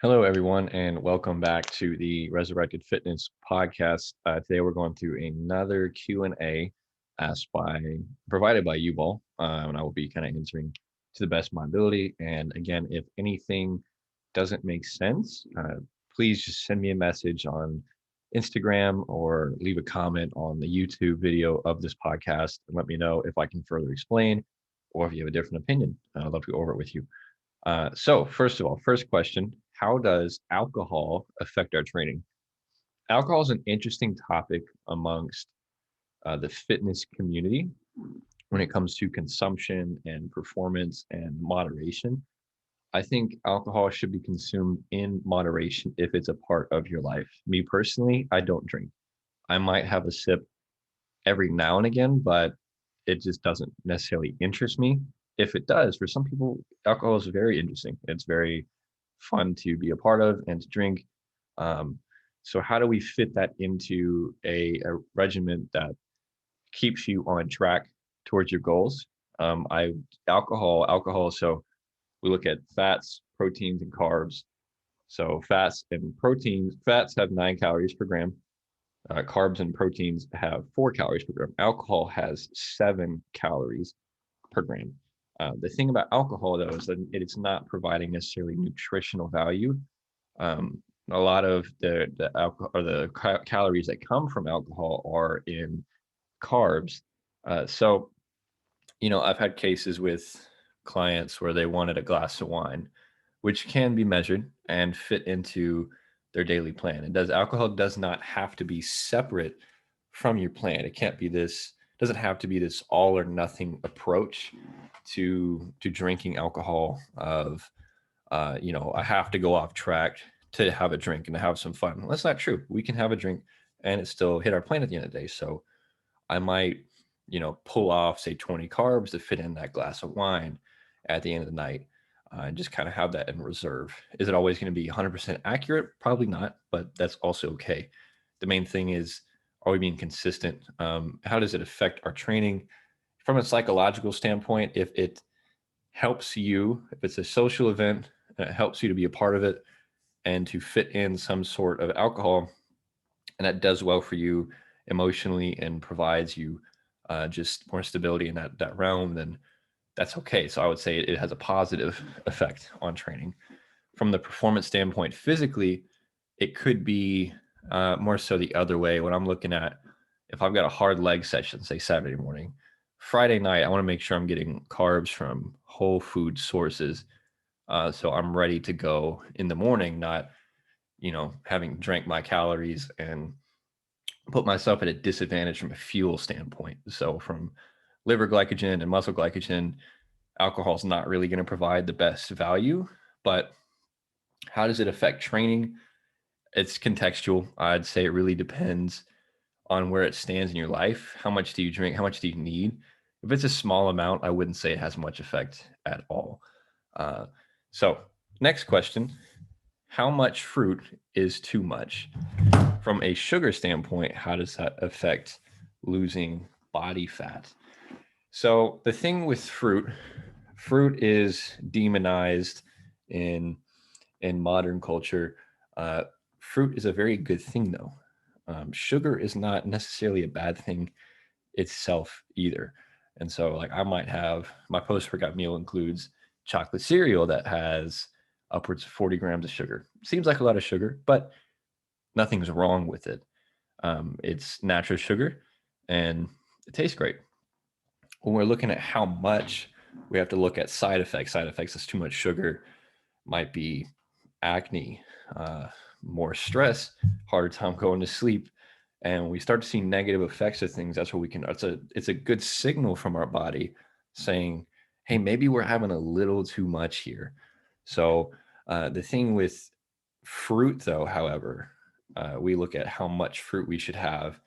Hello, everyone, and welcome back to the Resurrected Fitness podcast. Today, we're going through another Q&A asked by provided by Yuval, and I will be kind of answering to the best of my ability. And again, if anything doesn't make sense, please just send me a message on Instagram or leave a comment on the YouTube video of this podcast and let me know if I can further explain or if you have a different opinion. I'd love to go over it with you. So first of all, first question, how does alcohol affect our training? Alcohol is an interesting topic amongst the fitness community when it comes to consumption and performance and moderation. I think alcohol should be consumed in moderation if it's a part of your life. Me personally, I don't drink. I might have a sip every now and again, but it just doesn't necessarily interest me. If it does, for some people, alcohol is very interesting. It's very fun to be a part of and to drink. Um, so how do we fit that into a regimen that keeps you on track towards your goals? I alcohol. So we look at fats, proteins, and carbs. So fats have 9 calories per gram. Carbs and proteins have 4 calories per gram. Alcohol has 7 calories per gram. The thing about alcohol, though, is that it's not providing necessarily nutritional value. A lot of the alcohol or the calories that come from alcohol are in carbs. So, I've had cases with clients where they wanted a glass of wine, which can be measured and fit into their daily plan. Alcohol does not have to be separate from your plan. It can't be this, doesn't have to be this all or nothing approach to drinking alcohol of I have to go off track to have a drink and to have some fun. Well, that's not true. We can have a drink and it still hit our plan at the end of the day. So I might, pull off, say, 20 carbs to fit in that glass of wine at the end of the night and just kind of have that in reserve. Is it always going to be 100% accurate? Probably not, but that's also okay. The main thing is, are we being consistent? How does it affect our training? From a psychological standpoint, if it helps you, if it's a social event, and it helps you to be a part of it and to fit in some sort of alcohol, and that does well for you emotionally and provides you just more stability in that realm, then that's okay. So I would say it has a positive effect on training. From the performance standpoint, physically, it could be more so the other way. When I'm looking at, if I've got a hard leg session, say Saturday morning, Friday night, I want to make sure I'm getting carbs from whole food sources. So I'm ready to go in the morning, not, having drank my calories and put myself at a disadvantage from a fuel standpoint. So from liver glycogen and muscle glycogen, alcohol is not really going to provide the best value. But how does it affect training? It's contextual. I'd say it really depends on where it stands in your life. How much do you drink? How much do you need? If it's a small amount, I wouldn't say it has much effect at all. Uh, so, next question, how much fruit is too much? From a sugar standpoint, how does that affect losing body fat? So, the thing with fruit is demonized in modern culture. Uh, Fruit is a very good thing, though. Sugar is not necessarily a bad thing itself either. And so, like, I might have my post workout meal includes chocolate cereal that has upwards of 40 grams of sugar. Seems like a lot of sugar, but nothing's wrong with it. It's natural sugar and it tastes great. When we're looking at how much, we have to look at side effects. Side effects is too much sugar, might be acne, uh, more stress, harder time going to sleep. And we start to see negative effects of things. That's what we can, it's a good signal from our body saying, hey, maybe we're having a little too much here. So the thing with fruit, though, however, we look at how much fruit we should have.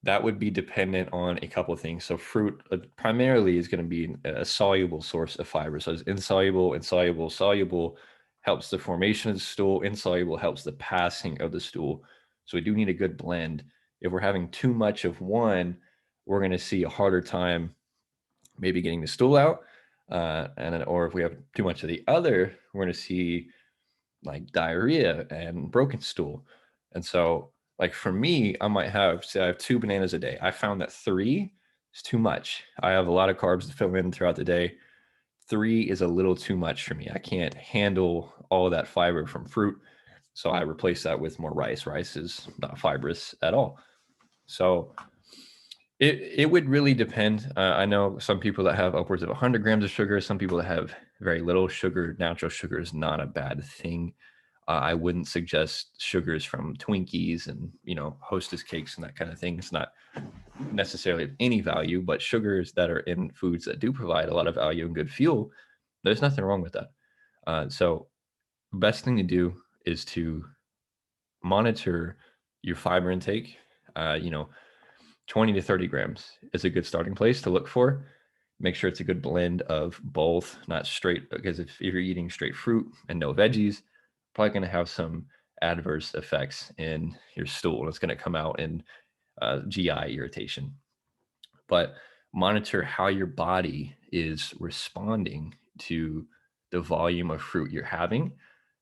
That would be dependent on a couple of things. So fruit primarily is going to be a soluble source of fiber. So it's insoluble, insoluble, soluble helps the formation of the stool. Insoluble helps the passing of the stool. So we do need a good blend. If we're having too much of one, we're going to see a harder time maybe getting the stool out. Or if we have too much of the other, we're going to see like diarrhea and broken stool. And so, like for me, I might have, say I have 2 bananas a day. I found that 3 is too much. I have a lot of carbs to fill in throughout the day. 3 is a little too much for me. I can't handle all of that fiber from fruit. So I replace that with more rice. Rice is not fibrous at all. So it would really depend. I know some people that have upwards of 100 grams of sugar, some people that have very little sugar. Natural sugar is not a bad thing. I wouldn't suggest sugars from Twinkies and, Hostess cakes and that kind of thing. It's not necessarily of any value, but sugars that are in foods that do provide a lot of value and good fuel, there's nothing wrong with that. So best thing to do is to monitor your fiber intake. 20 to 30 grams is a good starting place to look for. Make sure it's a good blend of both, not straight, because if you're eating straight fruit and no veggies, probably going to have some adverse effects in your stool. It's going to come out in GI irritation. But monitor how your body is responding to the volume of fruit you're having.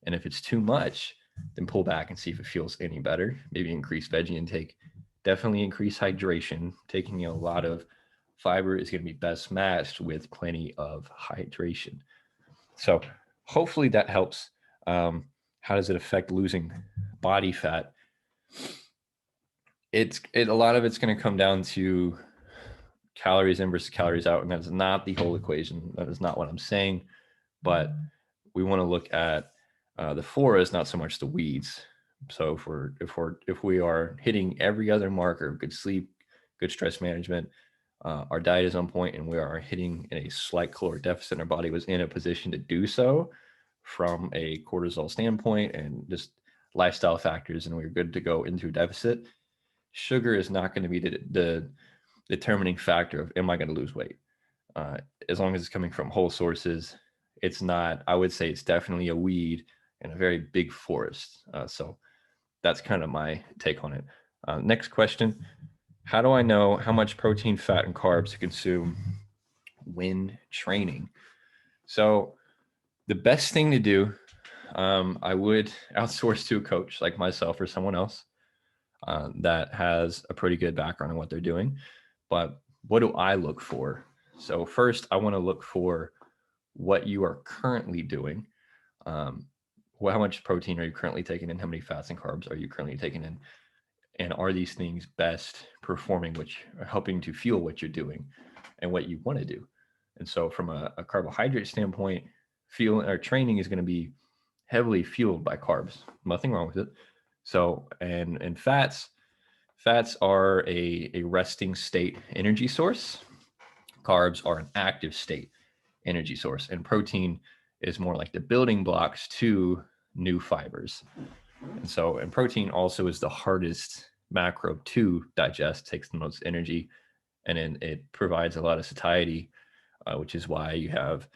And if it's too much, then pull back and see if it feels any better. Maybe increase veggie intake. Definitely increase hydration. Taking a lot of fiber is going to be best matched with plenty of hydration. So hopefully that helps. How does it affect losing body fat? A lot of it's going to come down to calories in versus calories out, and that's not the whole equation. That is not what I'm saying. But we want to look at the forest, not so much the weeds. So if we are hitting every other marker, good sleep, good stress management, our diet is on point, and we are hitting in a slight caloric deficit, our body was in a position to do so from a cortisol standpoint and just lifestyle factors, and we're good to go into a deficit. Sugar is not going to be the determining factor of am I going to lose weight. As long as it's coming from whole sources, it's not. I would say it's definitely a weed in a very big forest. So that's kind of my take on it. Next question: how do I know how much protein, fat, and carbs to consume when training? So the best thing to do, I would outsource to a coach like myself or someone else that has a pretty good background on what they're doing. But what do I look for? So first, I want to look for what you are currently doing. How much protein are you currently taking in? How many fats and carbs are you currently taking in? And are these things best performing, which are helping to fuel what you're doing and what you want to do? And so, from a carbohydrate standpoint, fuel or training is going to be heavily fueled by carbs. Nothing wrong with it. So, and fats are a resting state energy source. Carbs are an active state energy source, and protein is more like the building blocks to new fibers. And protein also is the hardest macro to digest, takes the most energy, and then it provides a lot of satiety, which is why you have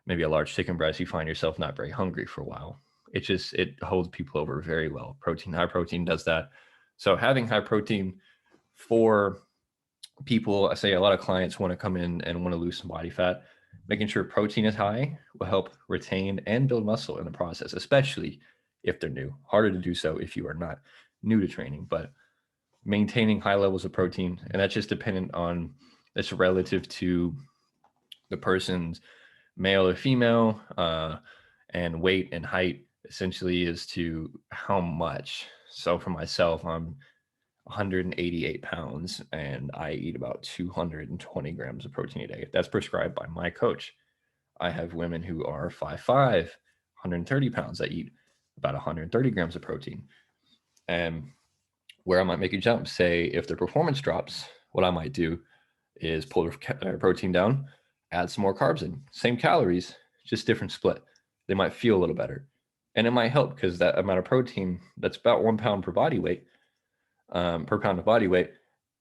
maybe a large chicken breast, you find yourself not very hungry for a while. It holds people over very well. High protein does that. So having high protein for people, I say a lot of clients want to come in and want to lose some body fat. Making sure protein is high will help retain and build muscle in the process, especially if they're new. Harder to do so if you are not new to training, but maintaining high levels of protein, and that's just dependent on, it's relative to the person's male or female, and weight and height essentially is to how much. So for myself, I'm 188 pounds and I eat about 220 grams of protein a day. That's prescribed by my coach. I have women who are 5'5", 130 pounds that eat about 130 grams of protein. And where I might make a jump, say if their performance drops, what I might do is pull their protein down, add some more carbs in, same calories, just different split. They might feel a little better. And it might help because that amount of protein, that's about 1 pound per body weight, per pound of body weight,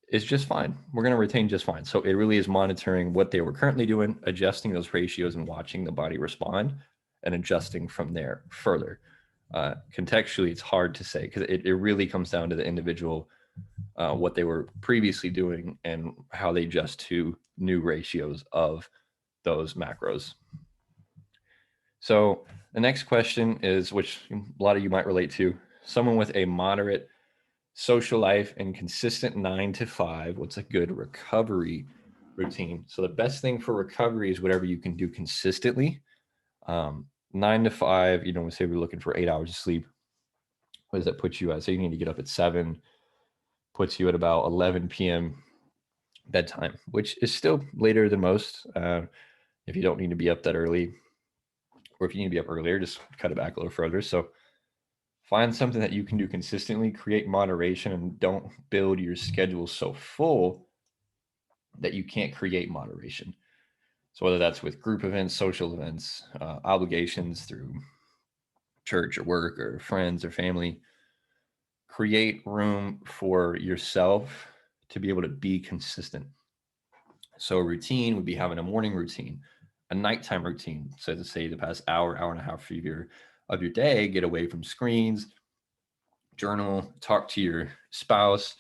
is just fine. We're going to retain just fine. So it really is monitoring what they were currently doing, adjusting those ratios and watching the body respond and adjusting from there further. Contextually, it's hard to say because it really comes down to the individual, what they were previously doing and how they adjust to new ratios of those macros. So The next question is, which a lot of you might relate to, someone with a moderate social life and consistent 9 to 5, what's a good recovery routine? So the best thing for recovery is whatever you can do consistently. 9 to 5, say we're looking for 8 hours of sleep. What does that put you at? Say you need to get up at 7, puts you at about 11 p.m. bedtime, which is still later than most. If you don't need to be up that early, or if you need to be up earlier, just cut it back a little further. So find something that you can do consistently, create moderation, and don't build your schedule so full that you can't create moderation. So whether that's with group events, social events, obligations through church or work or friends or family, create room for yourself to be able to be consistent. So a routine would be having a morning routine, a nighttime routine. So to say the past hour and a half of your day, get away from screens, journal, talk to your spouse,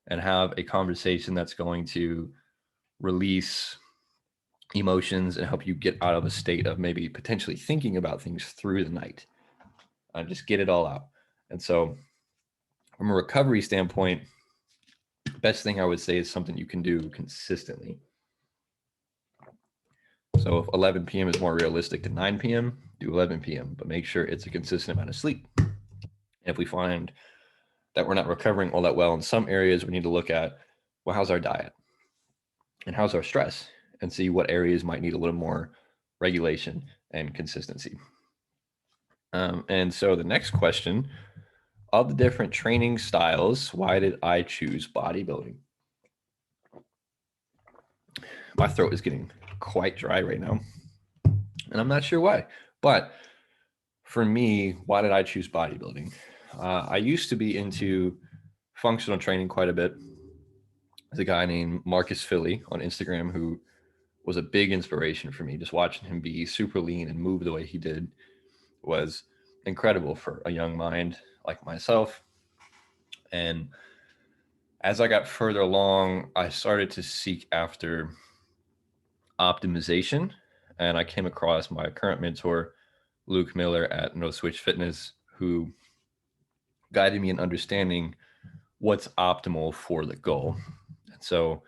and have a conversation that's going to release emotions and help you get out of a state of maybe potentially thinking about things through the night. Just get it all out. And so, from a recovery standpoint, best thing I would say is something you can do consistently. So if 11 p.m. is more realistic than 9 p.m., do 11 p.m., but make sure it's a consistent amount of sleep. If we find that we're not recovering all that well in some areas, we need to look at, well, how's our diet and how's our stress, and see what areas might need a little more regulation and consistency. And so the next question, of the different training styles, why did I choose bodybuilding? My throat is getting quite dry right now, and I'm not sure why. But for me, why did I choose bodybuilding? I used to be into functional training quite a bit. There's a guy named Marcus Philly on Instagram who was a big inspiration for me. Just watching him be super lean and move the way he did was incredible for a young mind like myself. And as I got further along, I started to seek after optimization. And I came across my current mentor, Luke Miller at No Switch Fitness, who guided me in understanding what's optimal for the goal. And so,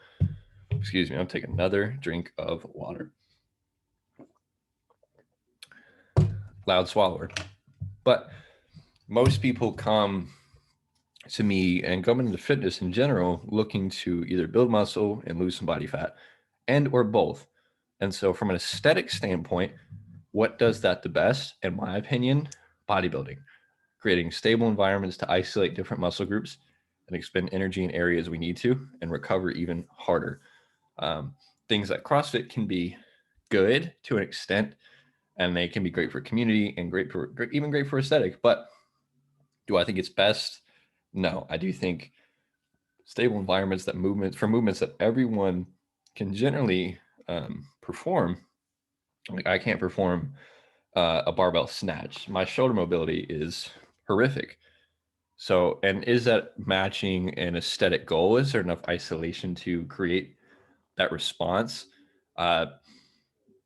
excuse me, I'm taking another drink of water. Loud swallower. But most people come to me and come into fitness in general looking to either build muscle and lose some body fat, and or both. And so from an aesthetic standpoint, what does that the best? In my opinion, bodybuilding. Creating stable environments to isolate different muscle groups and expend energy in areas we need to and recover even harder. Things like CrossFit can be good to an extent, and they can be great for community and even great for aesthetic. But do I think it's best? No, I do think stable environments that movements that everyone can generally perform. Like I can't perform a barbell snatch. My shoulder mobility is horrific. So, and is that matching an aesthetic goal? Is there enough isolation to create that response? Uh,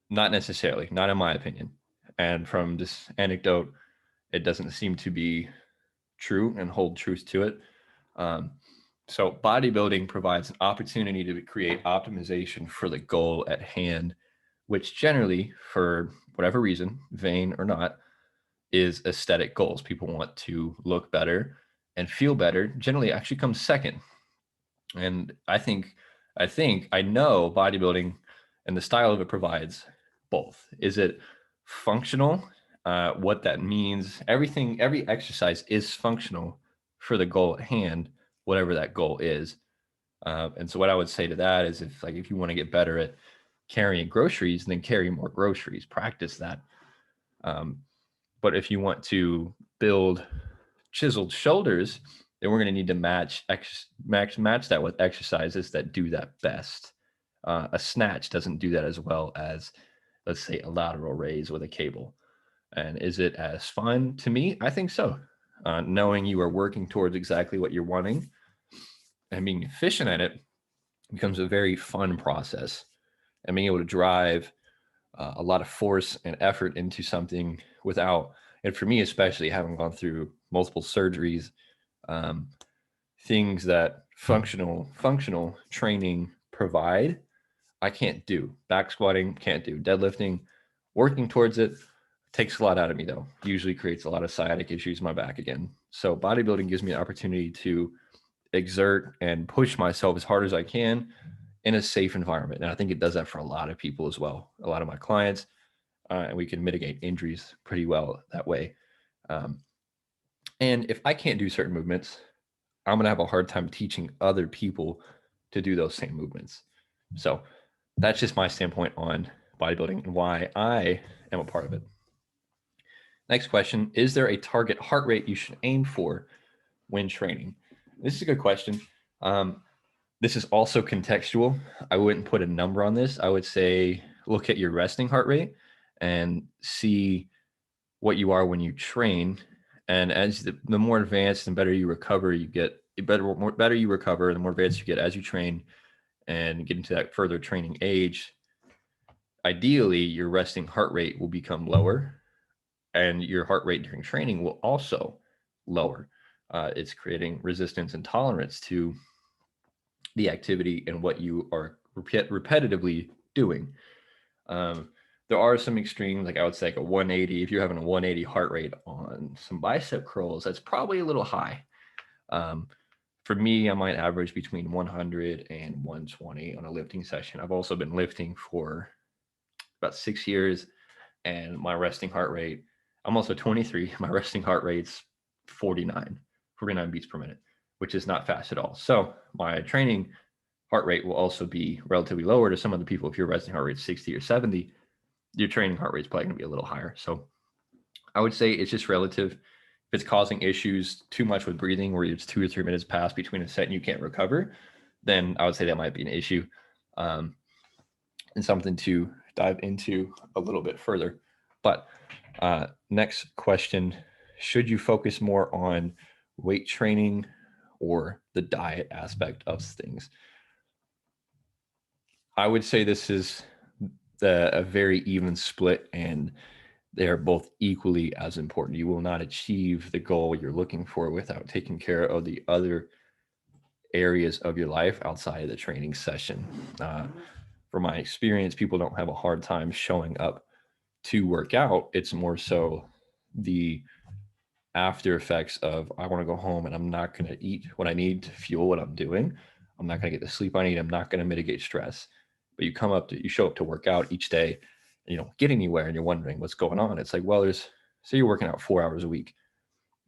Not necessarily, not in my opinion. And from this anecdote, it doesn't seem to be true and hold truth to it. Um, so, bodybuilding provides an opportunity to create optimization for the goal at hand, which generally, for whatever reason, vain or not, is aesthetic goals. People want to look better and feel better, generally actually comes second. And I know bodybuilding and the style of it provides both. Is it functional? What that means, every exercise is functional for the goal at hand, whatever that goal is. And so what I would say to that is if you want to get better at carrying groceries, then carry more groceries, practice that. But if you want to build chiseled shoulders, then we're going to need to match that with exercises that do that best. A snatch doesn't do that as well as, let's say, a lateral raise with a cable. And is it as fun? To me, I think so. Knowing you are working towards exactly what you're wanting and being efficient at it becomes a very fun process. And being able to drive a lot of force and effort into something without, and for me especially, having gone through multiple surgeries, things that functional training provide, I can't do. Back squatting, can't do. Deadlifting, working towards it, takes a lot out of me though. Usually creates a lot of sciatic issues in my back again. So bodybuilding gives me an opportunity to exert and push myself as hard as I can in a safe environment. And I think it does that for a lot of people as well. A lot of my clients, and we can mitigate injuries pretty well that way. And if I can't do certain movements, I'm going to have a hard time teaching other people to do those same movements. So that's just my standpoint on bodybuilding and why I am a part of it. Next question, is there a target heart rate you should aim for when training? This is a good question. This is also contextual. I wouldn't put a number on this. I would say look at your resting heart rate and see what you are when you train. And as the more advanced and better you recover, you get better you recover, the more advanced you get as you train and get into that further training age. Ideally, your resting heart rate will become lower and your heart rate during training will also lower. It's creating resistance and tolerance to the activity and what you are repetitively doing. There are some extremes, like I would say like a 180. If you're having a 180 heart rate on some bicep curls, that's probably a little high. For me, I might average between 100 and 120 on a lifting session. I've also been lifting for about 6 years, and my resting heart rate, I'm also 23. My resting heart rate's 49 beats per minute, which is not fast at all. So my training heart rate will also be relatively lower to some of the people. If your resting heart rate is 60 or 70, your training heart rate is probably going to be a little higher. So I would say it's just relative. If it's causing issues too much with breathing, where it's 2 or 3 minutes pass between a set and you can't recover, then I would say that might be an issue, and something to dive into a little bit further. But next question, should you focus more on weight training or the diet aspect of things? I would say this is a very even split, and they are both equally as important. You will not achieve the goal you're looking for without taking care of the other areas of your life outside of the training session. From my experience, people don't have a hard time showing up to work out. It's more so the after effects of, I want to go home and I'm not going to eat what I need to fuel what I'm doing. I'm not going to get the sleep I need. I'm not going to mitigate stress. But you show up to work out each day and you don't get anywhere and you're wondering what's going on. It's like, well, say you're working out 4 hours a week.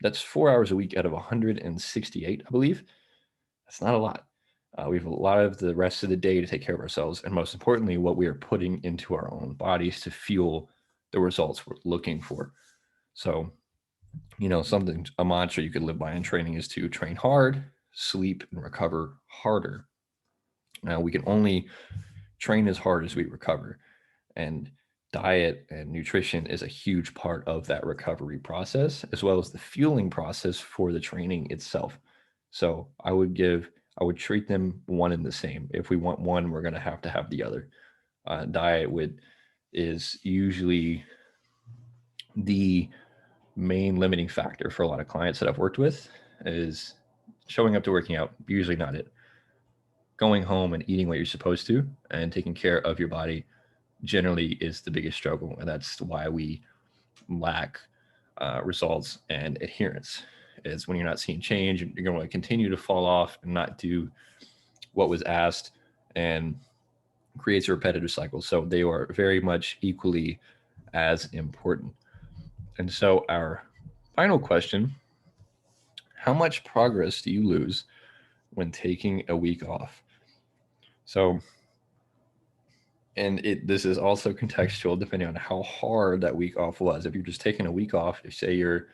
That's 4 hours a week out of 168, I believe. That's not a lot. We have a lot of the rest of the day to take care of ourselves. And most importantly, what we are putting into our own bodies to fuel the results we're looking for. So, a mantra you could live by in training is to train hard, sleep, and recover harder. Now, we can only train as hard as we recover. And diet and nutrition is a huge part of that recovery process, as well as the fueling process for the training itself. So I would treat them one and the same. If we want one, we're going to have the other. Diet is usually the main limiting factor for a lot of clients that I've worked with. Is showing up to working out, usually not it. Going home and eating what you're supposed to and taking care of your body generally is the biggest struggle. And that's why we lack results and adherence, is when you're not seeing change, you're going to continue to fall off and not do what was asked, and creates a repetitive cycle. So they are very much equally as important. And so our final question, how much progress do you lose when taking a week off? So, and this is also contextual depending on how hard that week off was. If you're just taking a week off, say you're,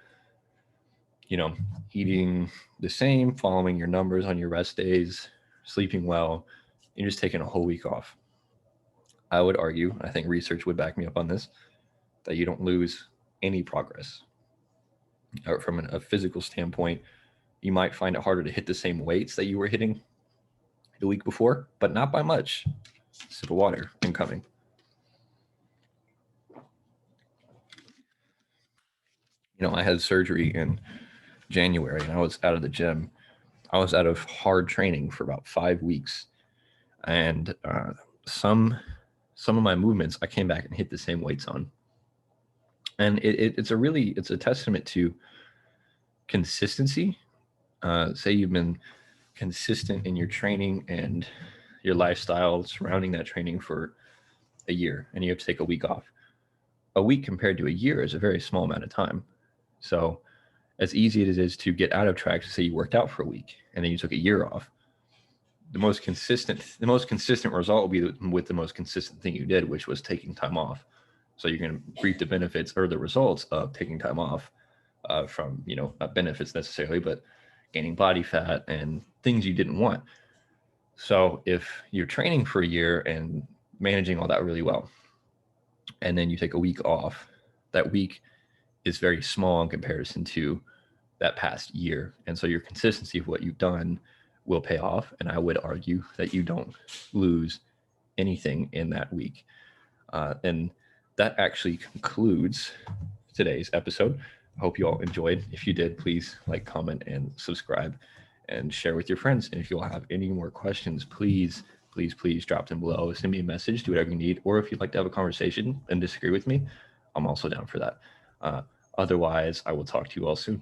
eating the same, following your numbers on your rest days, sleeping well, you're just taking a whole week off. I would argue, I think research would back me up on this, that you don't lose any progress. Or from a physical standpoint, you might find it harder to hit the same weights that you were hitting the week before, but not by much. Sip of water incoming. I had surgery in January and I was out of the gym. I was out of hard training for about 5 weeks, and some of my movements I came back and hit the same weights on, and it's a testament to consistency. Say you've been consistent in your training and your lifestyle surrounding that training for a year, and you have to take a week off. A week compared to a year is a very small amount of time. So, as easy as it is to get out of track, to say you worked out for a week and then you took a year off, the most consistent result will be with the most consistent thing you did, which was taking time off. So you're going to reap the benefits or the results of taking time off, from not benefits necessarily, but gaining body fat and things you didn't want. So if you're training for a year and managing all that really well, and then you take a week off, that week is very small in comparison to that past year. And so your consistency of what you've done will pay off. And I would argue that you don't lose anything in that week. And that actually concludes today's episode. I hope you all enjoyed. If you did, please like, comment, and subscribe and share with your friends. And if you all have any more questions, please drop them below. Send me a message, do whatever you need. Or if you'd like to have a conversation and disagree with me, I'm also down for that. Otherwise, I will talk to you all soon.